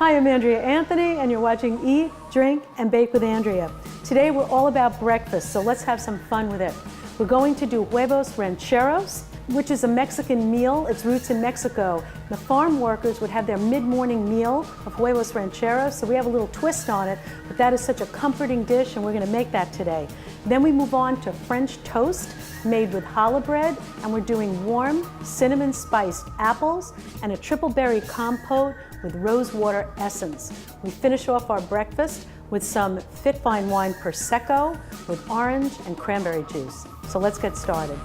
Hi, I'm Andrea Anthony, and you're watching Eat, Drink, and Bake with Andrea. Today we're all about breakfast, so let's have some fun with it. We're going to do Huevos Rancheros, which is a Mexican meal. Its roots in Mexico. The farm workers would have their mid-morning meal of Huevos Rancheros, so we have a little twist on it, but that is such a comforting dish, and we're going to make that today. Then we move on to French toast made with challah bread, and we're doing warm cinnamon spiced apples and a triple berry compote with rose water essence. We finish off our breakfast with some fit fine wine Prosecco with orange and cranberry juice. So let's get started.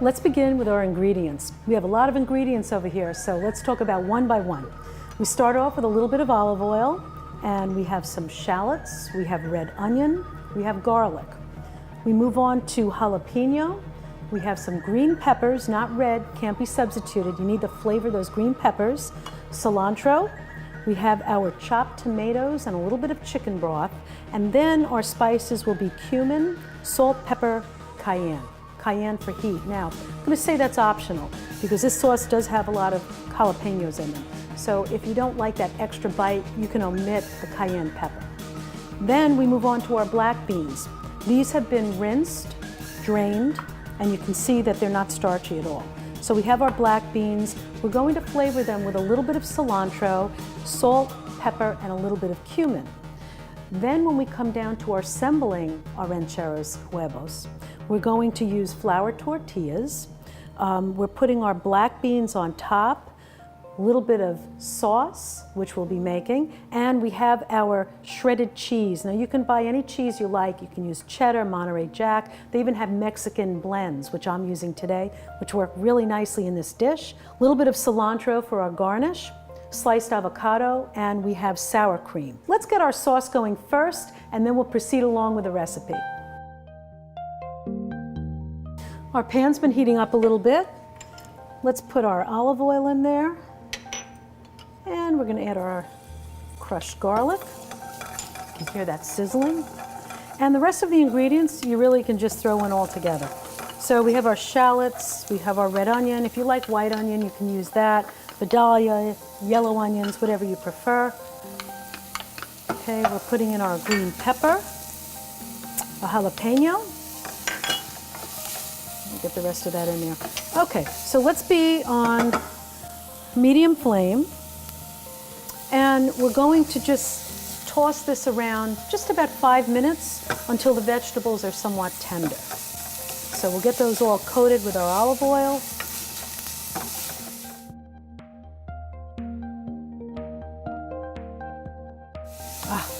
Let's begin with our ingredients. We have a lot of ingredients over here, so let's talk about one by one. We start off with a little bit of olive oil, and we have some shallots, we have red onion, we have garlic. We move on to jalapeno. We have some green peppers, not red, can't be substituted. You need to flavor those green peppers. Cilantro. We have our chopped tomatoes and a little bit of chicken broth. And then our spices will be cumin, salt, pepper, cayenne. Cayenne for heat. Now, I'm going to say that's optional because this sauce does have a lot of jalapenos in them. So if you don't like that extra bite, you can omit the cayenne pepper. Then we move on to our black beans. These have been rinsed, drained, and you can see that they're not starchy at all. So we have our black beans. We're going to flavor them with a little bit of cilantro, salt, pepper, and a little bit of cumin. Then when we come down to our assembling our rancheros huevos, we're going to use flour tortillas. We're putting our black beans on top, a little bit of sauce, which we'll be making, and we have our shredded cheese. Now you can buy any cheese you like. You can use cheddar, Monterey Jack. They even have Mexican blends, which I'm using today, which work really nicely in this dish. A little bit of cilantro for our garnish, sliced avocado, and we have sour cream. Let's get our sauce going first, and then we'll proceed along with the recipe. Our pan's been heating up a little bit. Let's put our olive oil in there. And we're gonna add our crushed garlic. You can hear that sizzling. And the rest of the ingredients, you really can just throw in all together. So we have our shallots, we have our red onion. If you like white onion, you can use that. Vidalia, yellow onions, whatever you prefer. Okay, we're putting in our green pepper, a jalapeno. Get the rest of that in there. Okay, so let's be on medium flame, and we're going to just toss this around just about 5 minutes until the vegetables are somewhat tender. So we'll get those all coated with our olive oil.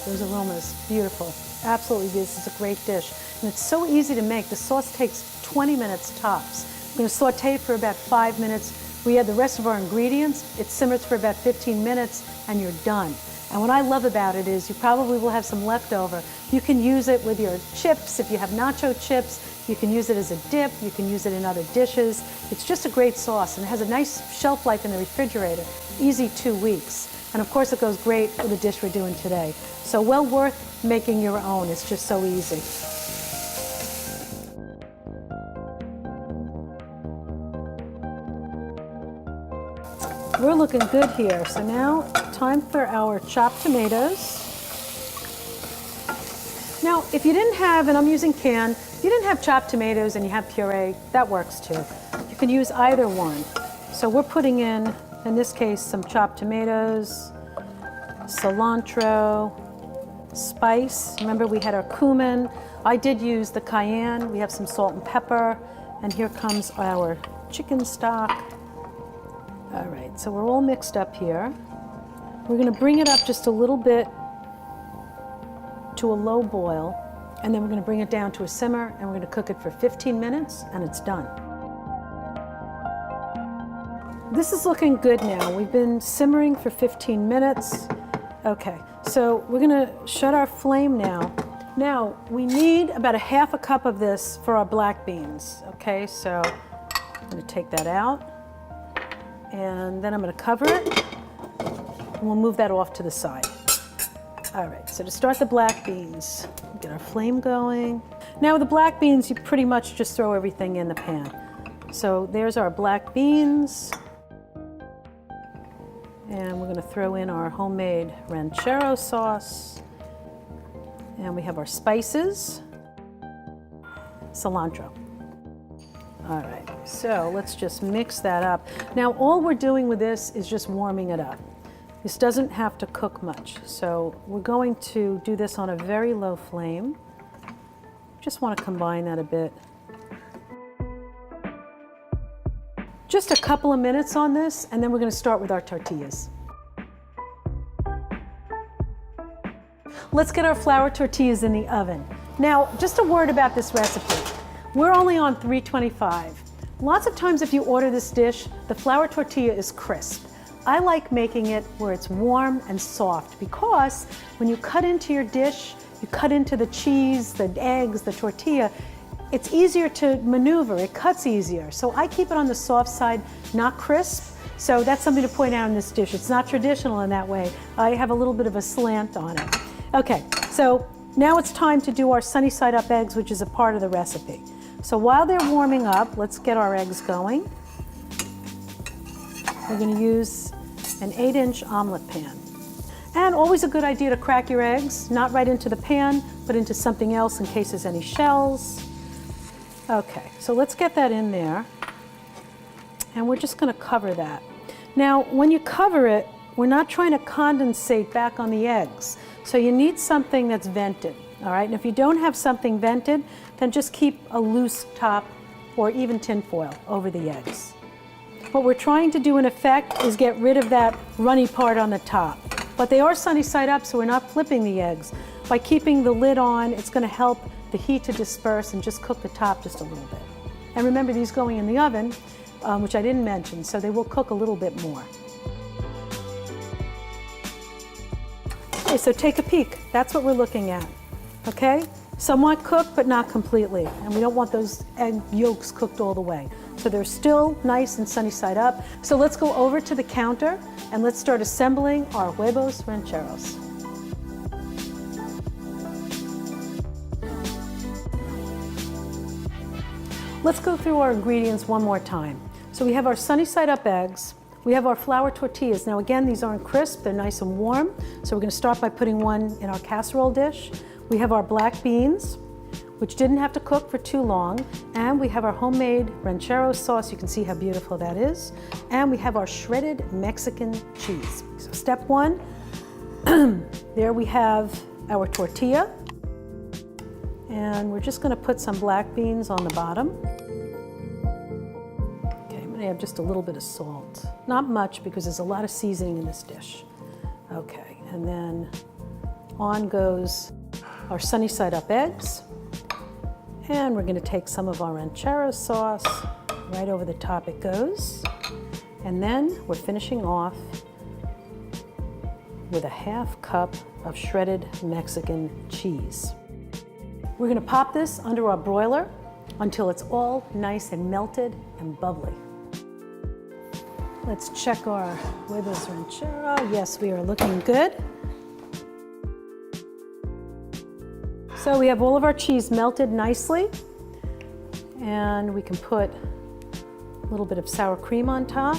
Those aromas, beautiful. Absolutely, this is a great dish. And it's so easy to make. The sauce takes 20 minutes tops. We're going to saute it for about 5 minutes. We add the rest of our ingredients. It simmers for about 15 minutes, and you're done. And what I love about it is you probably will have some leftover. You can use it with your chips. If you have nacho chips, you can use it as a dip. You can use it in other dishes. It's just a great sauce, and it has a nice shelf life in the refrigerator. Easy 2 weeks. And of course, it goes great with the dish we're doing today. So well worth making your own. It's just so easy. We're looking good here. So now, time for our chopped tomatoes. Now, if you didn't have, and I'm using canned, if you didn't have chopped tomatoes and you have puree, that works too. You can use either one. So we're putting in this case, some chopped tomatoes, cilantro, spice. Remember, we had our cumin. I did use the cayenne. We have some salt and pepper. And here comes our chicken stock. All right, so we're all mixed up here. We're gonna bring it up just a little bit to a low boil, and then we're gonna bring it down to a simmer, and we're gonna cook it for 15 minutes, and it's done. This is looking good now. We've been simmering for 15 minutes. Okay, so we're gonna shut our flame now. Now, we need about 1/2 cup of this for our black beans. Okay, so I'm gonna take that out, and then I'm gonna cover it, and we'll move that off to the side. All right, so to start the black beans, get our flame going. Now with the black beans, you pretty much just throw everything in the pan. So there's our black beans. And we're gonna throw in our homemade ranchero sauce. And we have our spices, cilantro. All right, so let's just mix that up. Now all we're doing with this is just warming it up. This doesn't have to cook much. So we're going to do this on a very low flame. Just wanna combine that a bit. Just a couple of minutes on this, and then we're gonna start with our tortillas. Let's get our flour tortillas in the oven. Now, just a word about this recipe. We're only on 325. Lots of times if you order this dish, the flour tortilla is crisp. I like making it where it's warm and soft because when you cut into your dish, you cut into the cheese, the eggs, the tortilla, it's easier to maneuver, it cuts easier. So I keep it on the soft side, not crisp. So that's something to point out in this dish. It's not traditional in that way. I have a little bit of a slant on it. Okay, so now it's time to do our sunny side up eggs, which is a part of the recipe. So while they're warming up, let's get our eggs going. We're gonna use an 8-inch omelet pan. And always a good idea to crack your eggs, not right into the pan, but into something else in case there's any shells. Okay, so let's get that in there. And we're just gonna cover that. Now, when you cover it, we're not trying to condensate back on the eggs. So you need something that's vented, all right? And if you don't have something vented, then just keep a loose top or even tin foil over the eggs. What we're trying to do in effect is get rid of that runny part on the top. But they are sunny side up, so we're not flipping the eggs. By keeping the lid on, it's gonna help the heat to disperse and just cook the top just a little bit. And remember, these going in the oven, which I didn't mention, so they will cook a little bit more. Okay, so take a peek. That's what we're looking at, okay? Somewhat cooked, but not completely. And we don't want those egg yolks cooked all the way. So they're still nice and sunny side up. So let's go over to the counter and let's start assembling our Huevos Rancheros. Let's go through our ingredients one more time. So we have our sunny side up eggs. We have our flour tortillas. Now again, these aren't crisp, they're nice and warm. So we're gonna start by putting one in our casserole dish. We have our black beans, which didn't have to cook for too long. And we have our homemade ranchero sauce. You can see how beautiful that is. And we have our shredded Mexican cheese. So step one, there we have our tortilla. And we're just gonna put some black beans on the bottom. Okay, I'm gonna add just a little bit of salt. Not much because there's a lot of seasoning in this dish. Okay, and then on goes our sunny side up eggs. And we're gonna take some of our ranchero sauce, right over the top it goes. And then we're finishing off with a ½ cup of shredded Mexican cheese. We're gonna pop this under our broiler until it's all nice and melted and bubbly. Let's check our Huevos Ranchero. Yes, we are looking good. So we have all of our cheese melted nicely, and we can put a little bit of sour cream on top.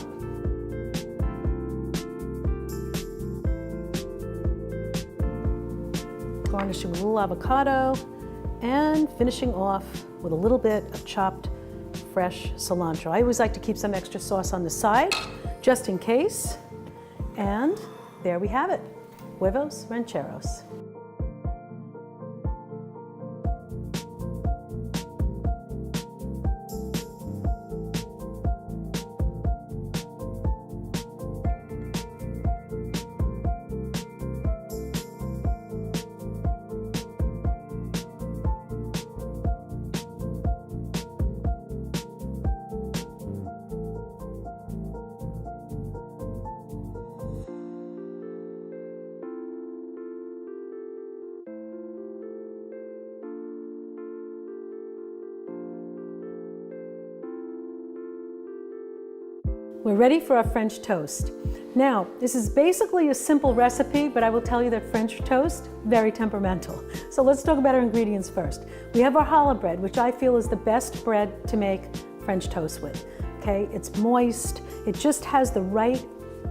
Garnishing with a little avocado, and finishing off with a little bit of chopped fresh cilantro. I always like to keep some extra sauce on the side, just in case. And there we have it, Huevos Rancheros. We're ready for our French toast. Now, this is basically a simple recipe, but I will tell you that French toast, very temperamental. So let's talk about our ingredients first. We have our challah bread, which I feel is the best bread to make French toast with. Okay, it's moist, it just has the right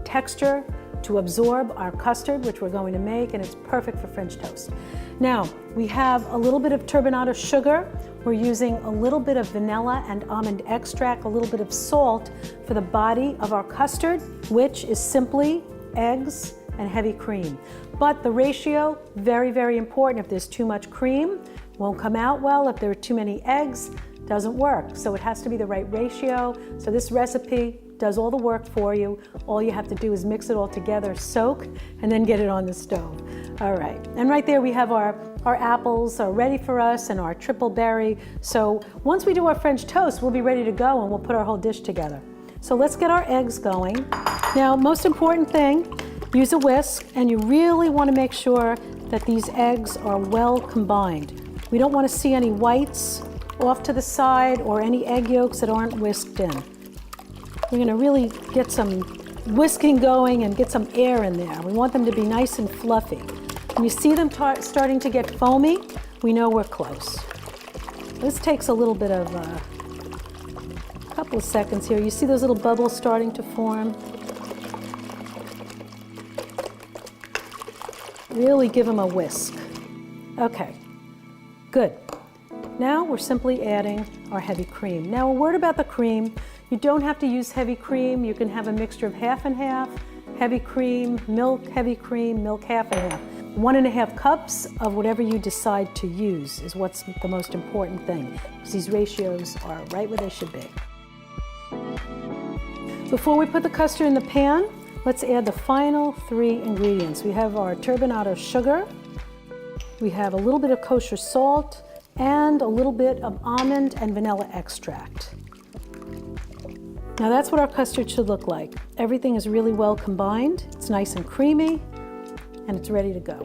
texture to absorb our custard, which we're going to make, and it's perfect for French toast. Now, we have a little bit of turbinado sugar. We're using a little bit of vanilla and almond extract, a little bit of salt for the body of our custard, which is simply eggs and heavy cream. But the ratio, very, very important. If there's too much cream, it won't come out well. If there are too many eggs, doesn't work. So it has to be the right ratio. So this recipe does all the work for you. All you have to do is mix it all together, soak, and then get it on the stove. All right, and right there we have our apples are ready for us and our triple berry. So once we do our French toast, we'll be ready to go and we'll put our whole dish together. So let's get our eggs going. Now, most important thing, use a whisk, and you really want to make sure that these eggs are well combined. We don't want to see any whites off to the side or any egg yolks that aren't whisked in. We're going to really get some whisking going and get some air in there. We want them to be nice and fluffy. When you see them starting to get foamy, we know we're close. This takes a little bit of a couple of seconds here. You see those little bubbles starting to form? Really give them a whisk. Okay, good. Now we're simply adding our heavy cream. Now a word about the cream. You don't have to use heavy cream. You can have a mixture of half and half, heavy cream, heavy cream, milk half and half. 1.5 cups of whatever you decide to use is what's the most important thing, because these ratios are right where they should be. Before we put the custard in the pan, let's add the final 3 ingredients. We have our turbinado sugar, we have a little bit of kosher salt, and a little bit of almond and vanilla extract. Now that's what our custard should look like. Everything is really well combined. It's nice and creamy, and it's ready to go.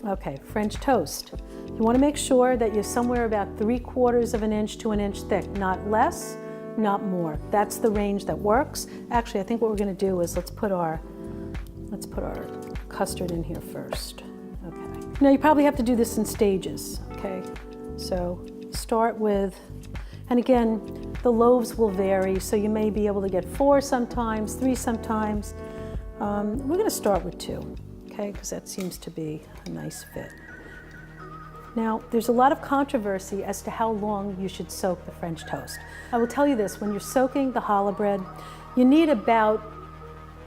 Okay, French toast. You want to make sure that you're somewhere about 3/4 of an inch to an inch thick, not less, not more. That's the range that works. Actually, I think what we're going to do is let's put our custard in here first. Okay. Now you probably have to do this in stages. Okay, so start with, and again, the loaves will vary, so you may be able to get 4 sometimes, 3 sometimes. We're going to start with 2, okay, because that seems to be a nice fit. Now, there's a lot of controversy as to how long you should soak the French toast. I will tell you this, when you're soaking the challah bread, you need about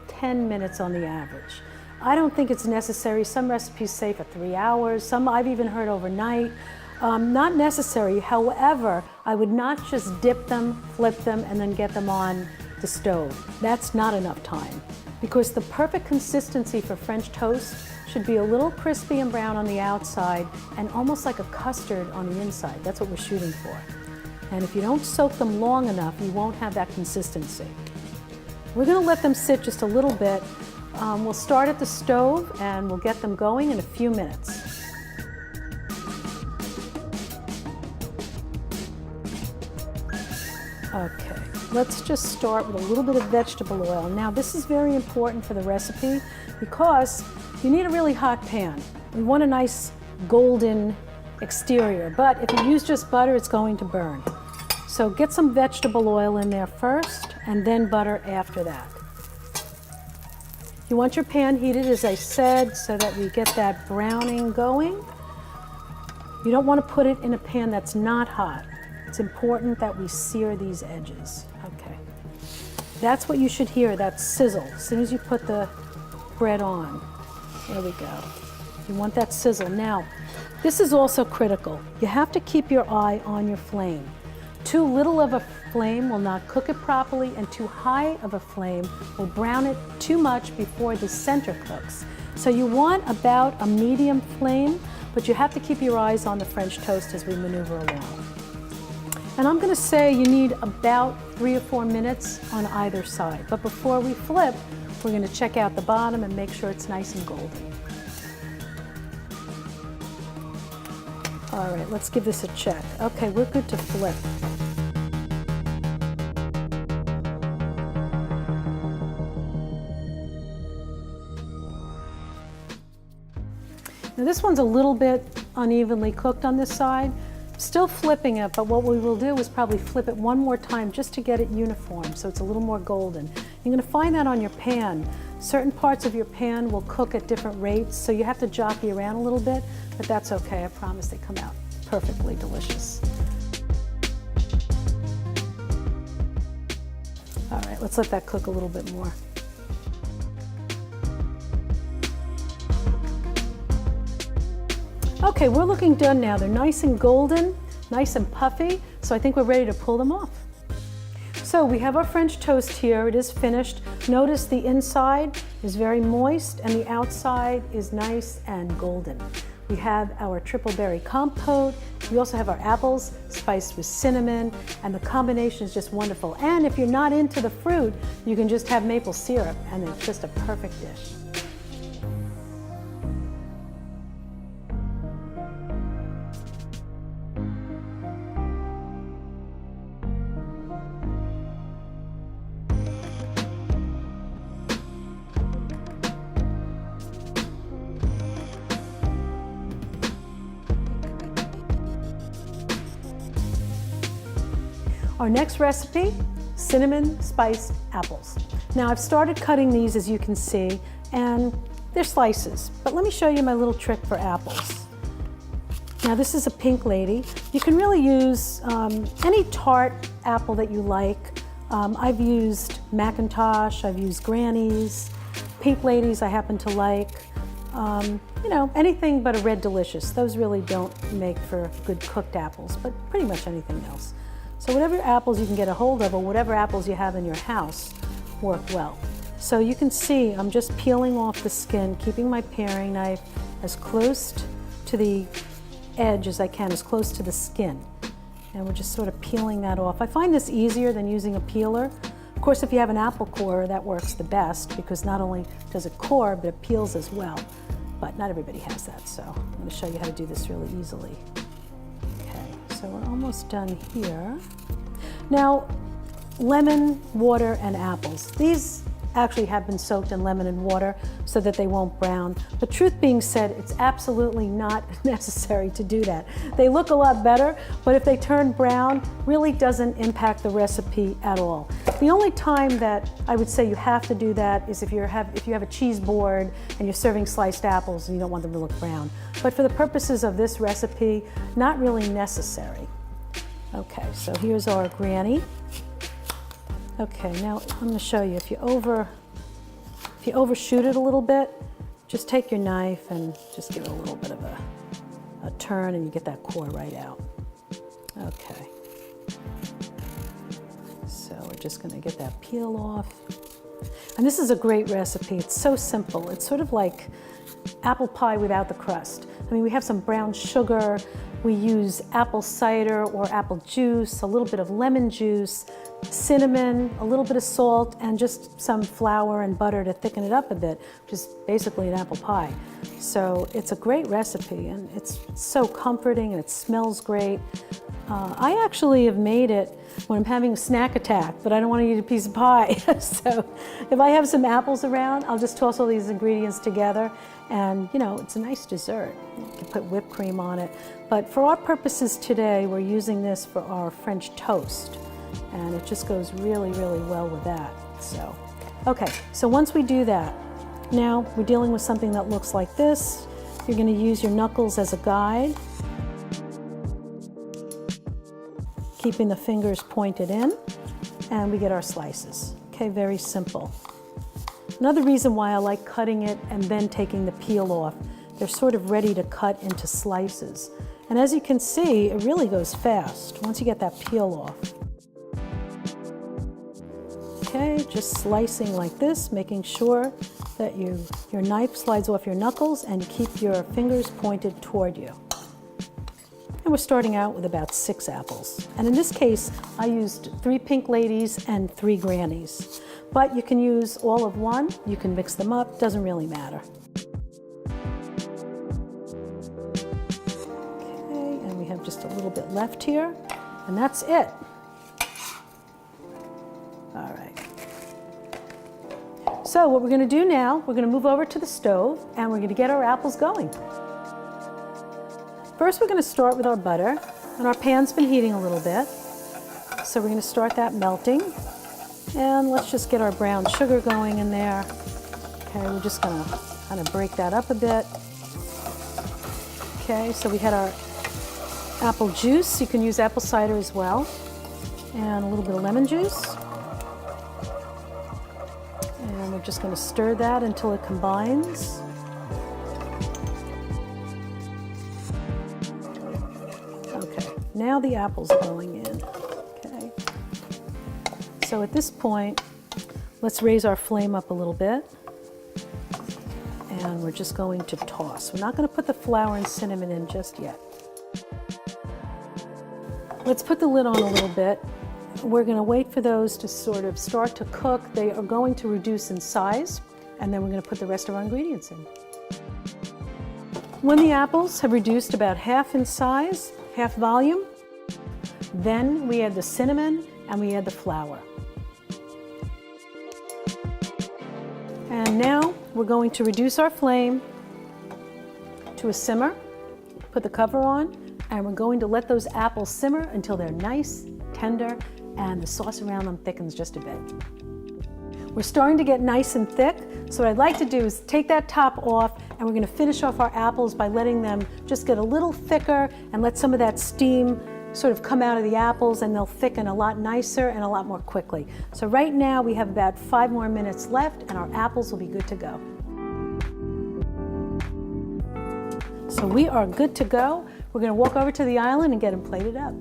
10 minutes on the average. I don't think it's necessary. Some recipes say for 3 hours, some I've even heard overnight. Not necessary. However, I would not just dip them, flip them, and then get them on the stove. That's not enough time, because the perfect consistency for French toast should be a little crispy and brown on the outside and almost like a custard on the inside. That's what we're shooting for. And if you don't soak them long enough, you won't have that consistency. We're going to let them sit just a little bit. We'll start at the stove and we'll get them going in a few minutes. Okay, let's just start with a little bit of vegetable oil. Now this is very important for the recipe because you need a really hot pan. We want a nice golden exterior, but if you use just butter, it's going to burn. So get some vegetable oil in there first and then butter after that. You want your pan heated, as I said, so that we get that browning going. You don't want to put it in a pan that's not hot. It's important that we sear these edges. Okay. That's what you should hear, that sizzle, as soon as you put the bread on. There we go. You want that sizzle. Now, this is also critical. You have to keep your eye on your flame. Too little of a flame will not cook it properly, and too high of a flame will brown it too much before the center cooks. So you want about a medium flame, but you have to keep your eyes on the French toast as we maneuver along. And I'm going to say you need about 3 or 4 minutes on either side. But before we flip, we're going to check out the bottom and make sure it's nice and golden. All right, let's give this a check. Okay, we're good to flip. Now this one's a little bit unevenly cooked on this side. Still flipping it, but what we will do is probably flip it one more time just to get it uniform so it's a little more golden. You're going to find that on your pan. Certain parts of your pan will cook at different rates, so you have to jockey around a little bit, but that's okay. I promise they come out perfectly delicious. All right, let's let that cook a little bit more. Okay, we're looking done now. They're nice and golden, nice and puffy, so I think we're ready to pull them off. So we have our French toast here. It is finished. Notice the inside is very moist and the outside is nice and golden. We have our Triple Berry Compote. We also have our apples spiced with cinnamon, and the combination is just wonderful. And if you're not into the fruit, you can just have maple syrup, and it's just a perfect dish. Our next recipe, cinnamon spiced apples. Now I've started cutting these, as you can see, and they're slices, but let me show you my little trick for apples. Now this is a pink lady. You can really use any tart apple that you like. I've used Macintosh, I've used Granny's, pink ladies I happen to like. You know, anything but a red delicious. Those really don't make for good cooked apples, but pretty much anything else. So whatever apples you can get a hold of, or whatever apples you have in your house, work well. So you can see I'm just peeling off the skin, keeping my paring knife as close to the edge as I can, as close to the skin. And we're just sort of peeling that off. I find this easier than using a peeler. Of course, if you have an apple corer, that works the best, because not only does it core, but it peels as well. But not everybody has that, so I'm going to show you how to do this really easily. So we're almost done here. Now, lemon, water, and apples. These actually have been soaked in lemon and water so that they won't brown. But truth being said, it's absolutely not necessary to do that. They look a lot better, but if they turn brown, really doesn't impact the recipe at all. The only time that I would say you have to do that is if you have a cheese board and you're serving sliced apples and you don't want them to look brown. But for the purposes of this recipe, not really necessary. Okay, so here's our Granny. Okay, now I'm going to show you, if you overshoot it a little bit, just take your knife and just give it a little bit of a turn, and you get that core right out. Okay. So we're just going to get that peel off. And this is a great recipe. It's so simple. It's sort of like apple pie without the crust. I mean, we have some brown sugar, we use apple cider or apple juice, a little bit of lemon juice, cinnamon, a little bit of salt, and just some flour and butter to thicken it up a bit, which is basically an apple pie. So it's a great recipe, and it's so comforting, and it smells great. I actually have made it when I'm having a snack attack, but I don't want to eat a piece of pie. So if I have some apples around, I'll just toss all these ingredients together, and you know, it's a nice dessert. You can put whipped cream on it. But for our purposes today, we're using this for our French toast, and it just goes really, really well with that. So, okay, so once we do that, now we're dealing with something that looks like this. You're going to use your knuckles as a guide, keeping the fingers pointed in, and we get our slices. Okay, very simple. Another reason why I like cutting it and then taking the peel off, they're sort of ready to cut into slices. And as you can see, it really goes fast once you get that peel off. Okay, just slicing like this, making sure that your knife slides off your knuckles and keep your fingers pointed toward you. And we're starting out with about 6 apples. And in this case, I used 3 pink ladies and 3 grannies. But you can use all of one, you can mix them up, doesn't really matter. Okay, and we have just a little bit left here, and that's it. All right. So what we're going to do now, we're going to move over to the stove, and we're going to get our apples going. first we're going to start with our butter, and our pan's been heating a little bit. So we're going to start that melting, and let's just get our brown sugar going in there. Okay, we're just going to kind of break that up a bit. Okay, so we had our apple juice. You can use apple cider as well, and a little bit of lemon juice. And we're just going to stir that until it combines. Okay, now the apples are going in. Okay, so at this point, let's raise our flame up a little bit. And we're just going to toss. We're not going to put the flour and cinnamon in just yet. Let's put the lid on a little bit. We're going to wait for those to sort of start to cook. They are going to reduce in size, and then we're going to put the rest of our ingredients in. When the apples have reduced about half in size, half volume, then we add the cinnamon and we add the flour. And now we're going to reduce our flame to a simmer, put the cover on, and we're going to let those apples simmer until they're nice, tender, and the sauce around them thickens just a bit. We're starting to get nice and thick, so what I'd like to do is take that top off, and we're going to finish off our apples by letting them just get a little thicker and let some of that steam sort of come out of the apples, and they'll thicken a lot nicer and a lot more quickly. So right now we have about 5 more minutes left, and our apples will be good to go. So we are good to go. We're going to walk over to the island and get them plated up.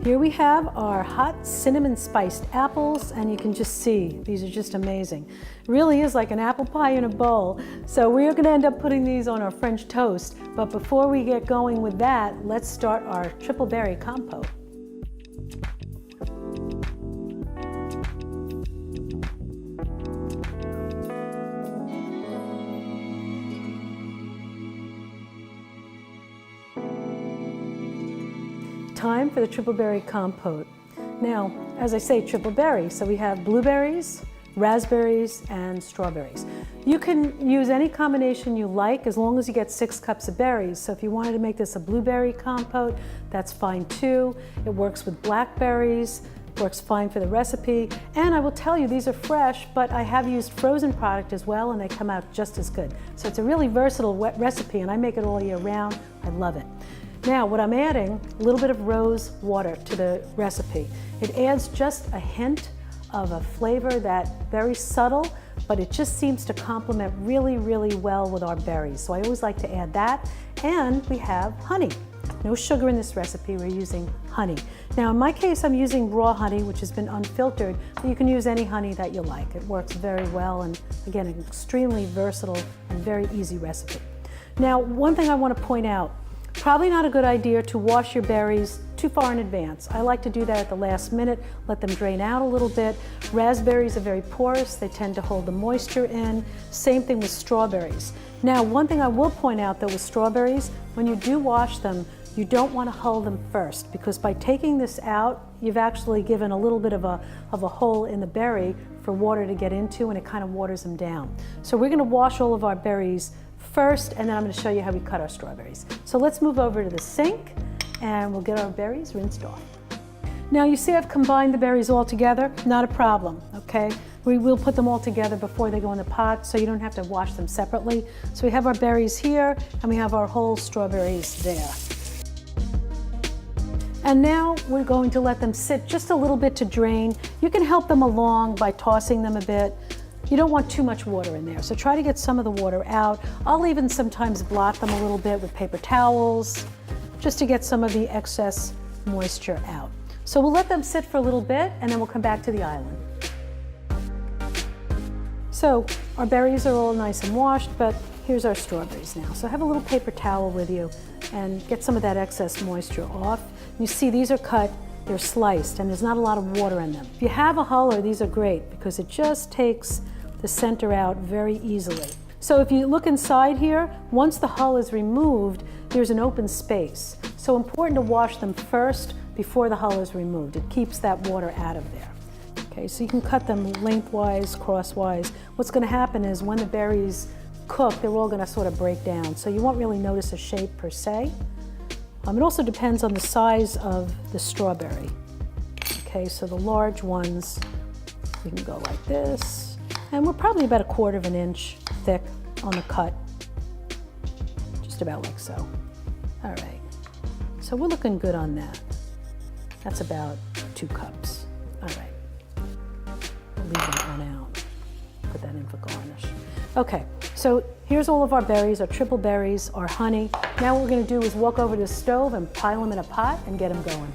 Here we have our hot cinnamon spiced apples, and you can just see these are just amazing. It really is like an apple pie in a bowl. So we're going to end up putting these on our French toast, but before we get going with that, let's start our Triple Berry Compote. Time for the Triple Berry Compote. Now, as I say, triple berry, so we have blueberries, raspberries, and strawberries. You can use any combination you like as long as you get 6 cups of berries. So if you wanted to make this a blueberry compote, that's fine too. It works with blackberries, works fine for the recipe. And I will tell you, these are fresh, but I have used frozen product as well, and they come out just as good. So it's a really versatile recipe, and I make it all year round. I love it. Now, what I'm adding, a little bit of rose water to the recipe. It adds just a hint of a flavor that's very subtle, but it just seems to complement really, really well with our berries. So I always like to add that. And we have honey. No sugar in this recipe, we're using honey. Now, in my case, I'm using raw honey, which has been unfiltered, but you can use any honey that you like. It works very well, and again, an extremely versatile and very easy recipe. Now, one thing I want to point out, probably not a good idea to wash your berries too far in advance. I like to do that at the last minute, let them drain out a little bit. Raspberries are very porous, they tend to hold the moisture in. Same thing with strawberries. Now, one thing I will point out though with strawberries, when you do wash them, you don't want to hull them first, because by taking this out, you've actually given a little bit of a hole in the berry for water to get into, and it kind of waters them down. So we're going to wash all of our berries first, and then I'm going to show you how we cut our strawberries. So let's move over to the sink, and we'll get our berries rinsed off. Now you see I've combined the berries all together, not a problem, okay? We will put them all together before they go in the pot, so you don't have to wash them separately. So we have our berries here, and we have our whole strawberries there. And now we're going to let them sit just a little bit to drain. You can help them along by tossing them a bit. You don't want too much water in there, so try to get some of the water out. I'll even sometimes blot them a little bit with paper towels, just to get some of the excess moisture out. So we'll let them sit for a little bit, and then we'll come back to the island. So our berries are all nice and washed, but here's our strawberries now. So have a little paper towel with you and get some of that excess moisture off. You see these are cut, they're sliced, and there's not a lot of water in them. If you have a huller, these are great because it just takes the center out very easily. So if you look inside here, once the hull is removed, there's an open space. So important to wash them first before the hull is removed. It keeps that water out of there. Okay, so you can cut them lengthwise, crosswise. What's going to happen is when the berries cook, they're all gonna sort of break down. So you won't really notice a shape per se. It also depends on the size of the strawberry. Okay, so the large ones, we can go like this. And we're probably about 1/4 of an inch thick on the cut. Just about like so. All right, so we're looking good on that. That's about 2 cups. All right, we'll leave that one out. Put that in for garnish. Okay, so here's all of our berries, our triple berries, our honey. Now what we're gonna do is walk over to the stove and pile them in a pot and get them going.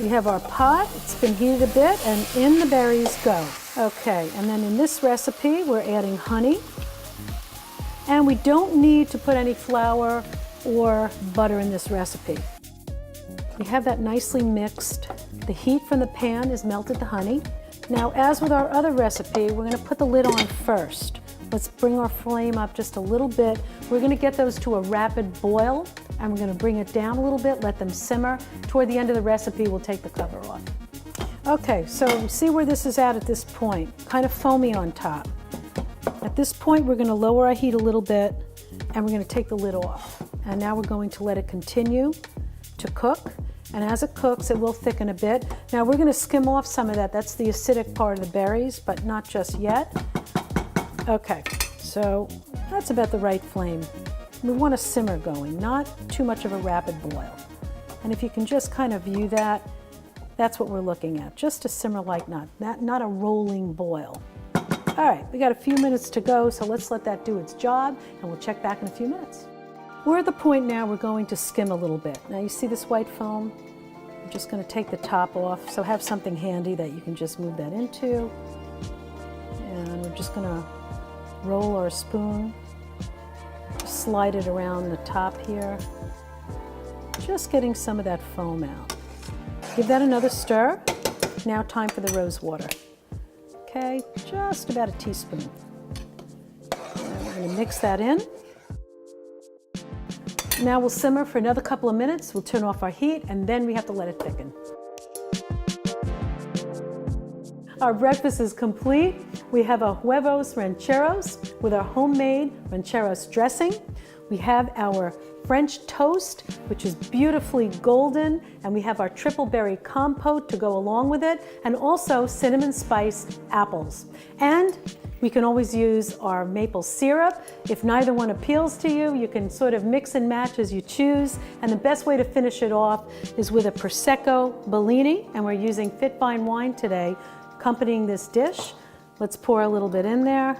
We have our pot, it's been heated a bit, and in the berries go. Okay, and then in this recipe, we're adding honey. And we don't need to put any flour or butter in this recipe. We have that nicely mixed. The heat from the pan has melted the honey. Now, as with our other recipe, we're gonna put the lid on first. Let's bring our flame up just a little bit. We're gonna get those to a rapid boil, and we're gonna bring it down a little bit, let them simmer. Toward the end of the recipe, we'll take the cover off. Okay, so see where this is at this point, kind of foamy on top. At this point, we're gonna lower our heat a little bit, and we're gonna take the lid off. And now we're going to let it continue to cook. And as it cooks, it will thicken a bit. Now we're gonna skim off some of that. That's the acidic part of the berries, but not just yet. Okay, so that's about the right flame. We want a simmer going, not too much of a rapid boil. And if you can just kind of view that, that's what we're looking at. Just a simmer like not a rolling boil. All right, we got a few minutes to go, so let's let that do its job, and we'll check back in a few minutes. We're at the point now we're going to skim a little bit. Now you see this white foam? I'm just gonna take the top off, so have something handy that you can just move that into. And we're just gonna roll our spoon, slide it around the top here, just getting some of that foam out. Give that another stir. Now time for the rose water. Okay, just about a teaspoon. And we're gonna mix that in. Now we'll simmer for another couple of minutes. We'll turn off our heat, and then we have to let it thicken. Our breakfast is complete. We have our Huevos Rancheros with our homemade rancheros dressing. We have our French toast, which is beautifully golden, and we have our Triple Berry Compote to go along with it, and also cinnamon spiced apples. And we can always use our maple syrup. If neither one appeals to you, you can sort of mix and match as you choose. And the best way to finish it off is with a Prosecco Bellini, and we're using Fit Fine wine today, accompanying this dish. Let's pour a little bit in there.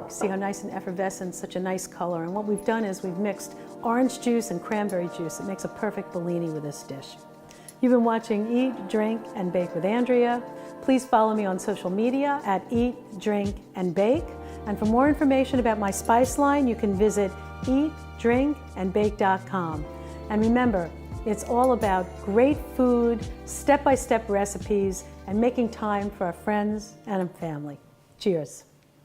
See how nice and effervescent, such a nice color. And what we've done is we've mixed orange juice and cranberry juice. It makes a perfect Bellini with this dish. You've been watching Eat, Drink, and Bake with Andrea. Please follow me on social media at Eat, Drink, and Bake. And for more information about my spice line, you can visit eatdrinkandbake.com. And remember, it's all about great food, step-by-step recipes, and making time for our friends and family. Cheers.